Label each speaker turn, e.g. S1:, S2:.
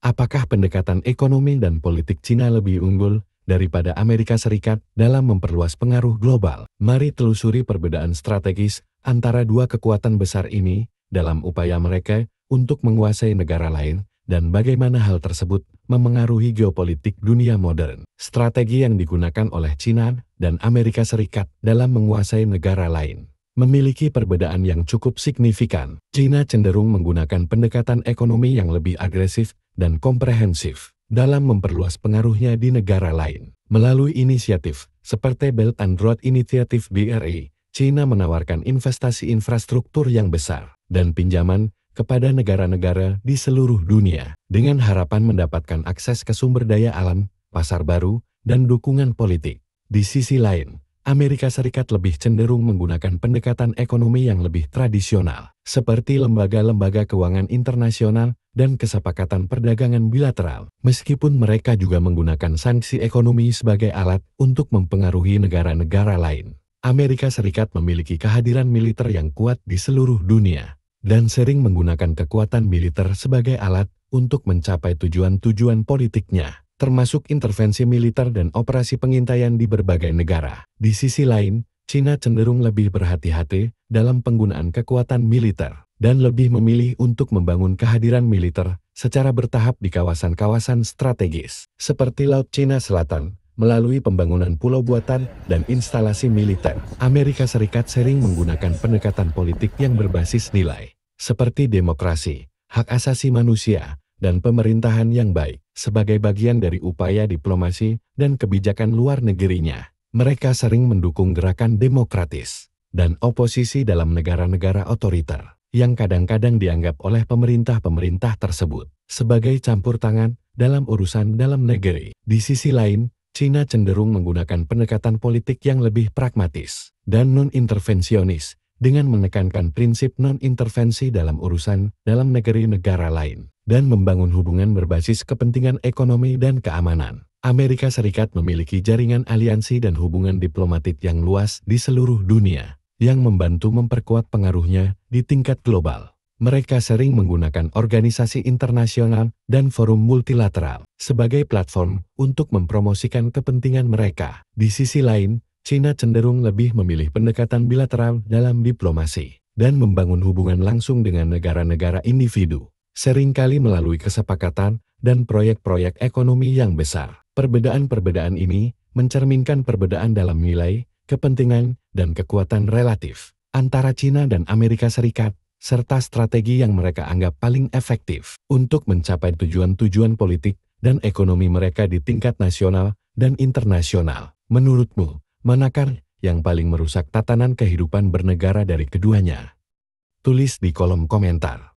S1: Apakah pendekatan ekonomi dan politik Cina lebih unggul daripada Amerika Serikat dalam memperluas pengaruh global? Mari telusuri perbedaan strategis antara dua kekuatan besar ini dalam upaya mereka untuk menguasai negara lain dan bagaimana hal tersebut memengaruhi geopolitik dunia modern. Strategi yang digunakan oleh Cina dan Amerika Serikat dalam menguasai negara lain memiliki perbedaan yang cukup signifikan. Cina cenderung menggunakan pendekatan ekonomi yang lebih agresif dan komprehensif dalam memperluas pengaruhnya di negara lain. Melalui inisiatif seperti Belt and Road Initiative (BRI), Cina menawarkan investasi infrastruktur yang besar dan pinjaman kepada negara-negara di seluruh dunia dengan harapan mendapatkan akses ke sumber daya alam, pasar baru, dan dukungan politik. Di sisi lain, Amerika Serikat lebih cenderung menggunakan pendekatan ekonomi yang lebih tradisional, seperti lembaga-lembaga keuangan internasional dan kesepakatan perdagangan bilateral, meskipun mereka juga menggunakan sanksi ekonomi sebagai alat untuk mempengaruhi negara-negara lain. Amerika Serikat memiliki kehadiran militer yang kuat di seluruh dunia, dan sering menggunakan kekuatan militer sebagai alat untuk mencapai tujuan-tujuan politiknya, termasuk intervensi militer dan operasi pengintaian di berbagai negara. Di sisi lain, Cina cenderung lebih berhati-hati dalam penggunaan kekuatan militer, dan lebih memilih untuk membangun kehadiran militer secara bertahap di kawasan-kawasan strategis, seperti Laut Cina Selatan, melalui pembangunan pulau buatan dan instalasi militer. Amerika Serikat sering menggunakan pendekatan politik yang berbasis nilai, seperti demokrasi, hak asasi manusia, dan pemerintahan yang baik, sebagai bagian dari upaya diplomasi dan kebijakan luar negerinya. Mereka sering mendukung gerakan demokratis dan oposisi dalam negara-negara otoriter, yang kadang-kadang dianggap oleh pemerintah-pemerintah tersebut sebagai campur tangan dalam urusan dalam negeri. Di sisi lain, Cina cenderung menggunakan pendekatan politik yang lebih pragmatis dan non-intervensionis dengan menekankan prinsip non-intervensi dalam urusan dalam negara lain dan membangun hubungan berbasis kepentingan ekonomi dan keamanan. Amerika Serikat memiliki jaringan aliansi dan hubungan diplomatik yang luas di seluruh dunia yang membantu memperkuat pengaruhnya di tingkat global. Mereka sering menggunakan organisasi internasional dan forum multilateral sebagai platform untuk mempromosikan kepentingan mereka. Di sisi lain, Cina cenderung lebih memilih pendekatan bilateral dalam diplomasi dan membangun hubungan langsung dengan negara-negara individu, seringkali melalui kesepakatan dan proyek-proyek ekonomi yang besar. Perbedaan-perbedaan ini mencerminkan perbedaan dalam nilai, kepentingan, dan kekuatan relatif antara Cina dan Amerika Serikat, serta strategi yang mereka anggap paling efektif untuk mencapai tujuan-tujuan politik dan ekonomi mereka di tingkat nasional dan internasional. Menurutmu, manakah yang paling merusak tatanan kehidupan bernegara dari keduanya? Tulis di kolom komentar.